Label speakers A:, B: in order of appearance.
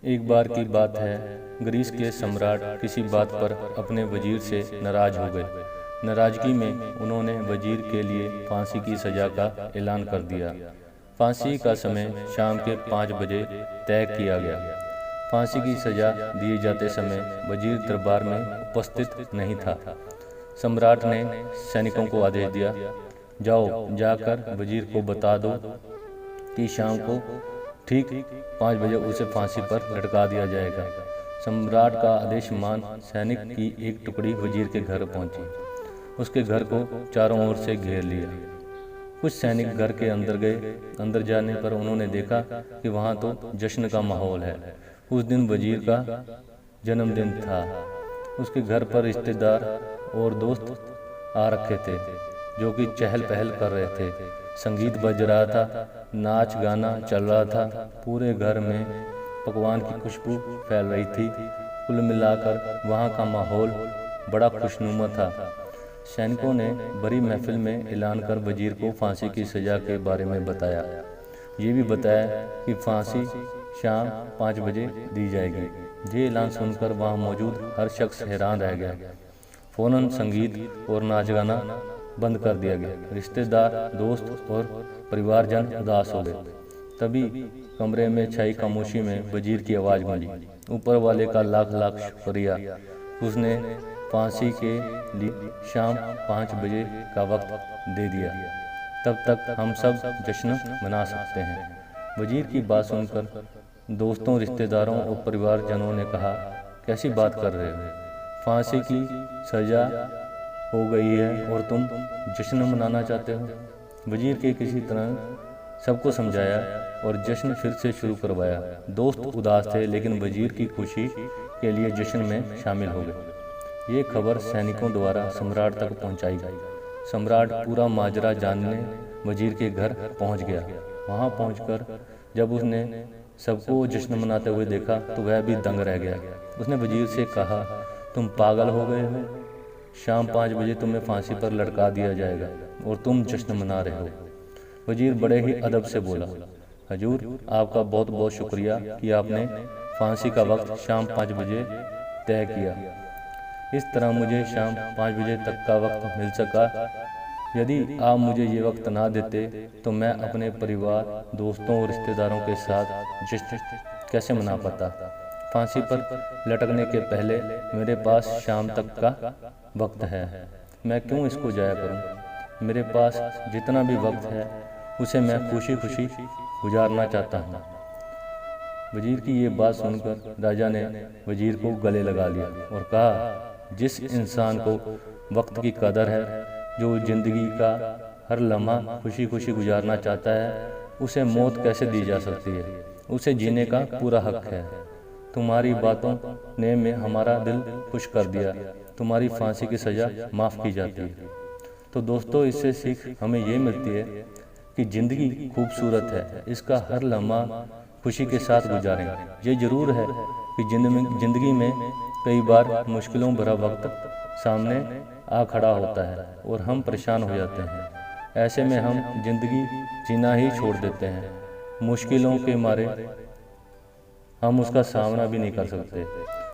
A: एक बार की बात है, ग्रीस के सम्राट किसी बात पर अपने वजीर से नाराज हो गए। नाराजगी में उन्होंने वजीर के लिए फांसी की सज़ा का ऐलान कर दिया। फांसी का समय शाम के 5 बजे तय किया गया। फांसी की सज़ा दिए जाते समय वजीर दरबार में उपस्थित नहीं था। सम्राट ने सैनिकों को आदेश दिया, जाओ जाकर वजीर को बता दो कि शाम को ठीक 5 बजे उसे फांसी पर लटका दिया जाएगा। सम्राट का आदेश मान सैनिक की एक टुकड़ी वजीर के घर पहुंची। उसके घर को चारों ओर से घेर लिया। कुछ सैनिक घर के अंदर गए। अंदर जाने पर उन्होंने देखा कि वहां तो जश्न का माहौल है। उस दिन वजीर का जन्मदिन था। उसके घर पर रिश्तेदार और दोस्त आ रखे थे जो कि चहल पहल कर रहे थे। संगीत बज रहा था, नाच गाना चल रहा था। पूरे घर में पकवान की खुशबू फैल रही थी। कुल मिलाकर वहाँ का माहौल बड़ा खुशनुमा था। सैनिकों ने बड़ी महफिल में ऐलान कर वजीर को फांसी की सज़ा के बारे में बताया। ये भी बताया कि फांसी शाम 5 बजे दी जाएगी। ये ऐलान सुनकर वहाँ मौजूद हर शख्स हैरान रह गया। फौरन संगीत और नाच गाना बंद कर दिया गया। रिश्तेदार, दोस्त और परिवारजन उदास हो गए। तभी कमरे में छाई खामोशी में वजीर की आवाज़ गूंजी, ऊपर वाले का लाख लाख शुक्रिया, उसने फांसी के लिए शाम 5 बजे का वक्त दे दिया। तब तक हम सब जश्न मना सकते हैं। वजीर की बात सुनकर दोस्तों, रिश्तेदारों और परिवारजनों ने कहा, कैसी बात कर रहे हो? फांसी की सज़ा हो गई है और तुम जश्न मनाना चाहते हो? वजीर के किसी तरह सबको समझाया और जश्न फिर से शुरू करवाया। दोस्त उदास थे लेकिन वजीर की खुशी के लिए जश्न में शामिल हो गए। ये खबर सैनिकों द्वारा सम्राट तक पहुंचाई गई। सम्राट पूरा माजरा जानने वजीर के घर पहुंच गया। वहां पहुंचकर जब उसने सबको जश्न मनाते हुए देखा तो वह भी दंग रह गया। उसने वजीर से कहा, तुम पागल हो गए हो? शाम 5 बजे तुम्हें फांसी पर लटका दिया जाएगा और तुम जश्न मना रहे हो। वजीर बड़े ही अदब से बोला, हजूर, आपका बहुत बहुत शुक्रिया कि आपने फांसी का वक्त शाम 5 बजे तय किया। इस तरह मुझे शाम 5 बजे तक का वक्त मिल सका। यदि आप मुझे ये वक्त ना देते तो मैं अपने परिवार, दोस्तों और रिश्तेदारों के साथ जश्न कैसे मना पाता। फांसी पर लटकने के पहले मेरे पास शाम तक का वक्त है। मैं क्यों इसको जाया करूं? मेरे पास जितना भी वक्त है उसे मैं खुशी खुशी गुजारना चाहता हूं। वजीर की ये बात सुनकर राजा ने वजीर को गले लगा लिया और कहा, जिस इंसान को वक्त की कदर है, जो जिंदगी का हर लम्हा खुशी खुशी गुजारना चाहता है, उसे मौत कैसे दी जा सकती है? उसे जीने का पूरा हक है। तुम्हारी बातों ने में हमारा दिल खुश कर दिया। तुम्हारी फांसी की सज़ा माफ़ की जाती है। तो दोस्तों, इससे सीख हमें ये मिलती है कि ज़िंदगी खूबसूरत है, इसका हर लम्हा खुशी के साथ गुजारें। ये ज़रूर है कि ज़िंदगी में कई बार मुश्किलों भरा वक्त सामने आ खड़ा होता है और हम परेशान हो जाते हैं। ऐसे में हम ज़िंदगी जीना ही छोड़ देते हैं। मुश्किलों के मारे हम उसका सामना भी नहीं कर सकते।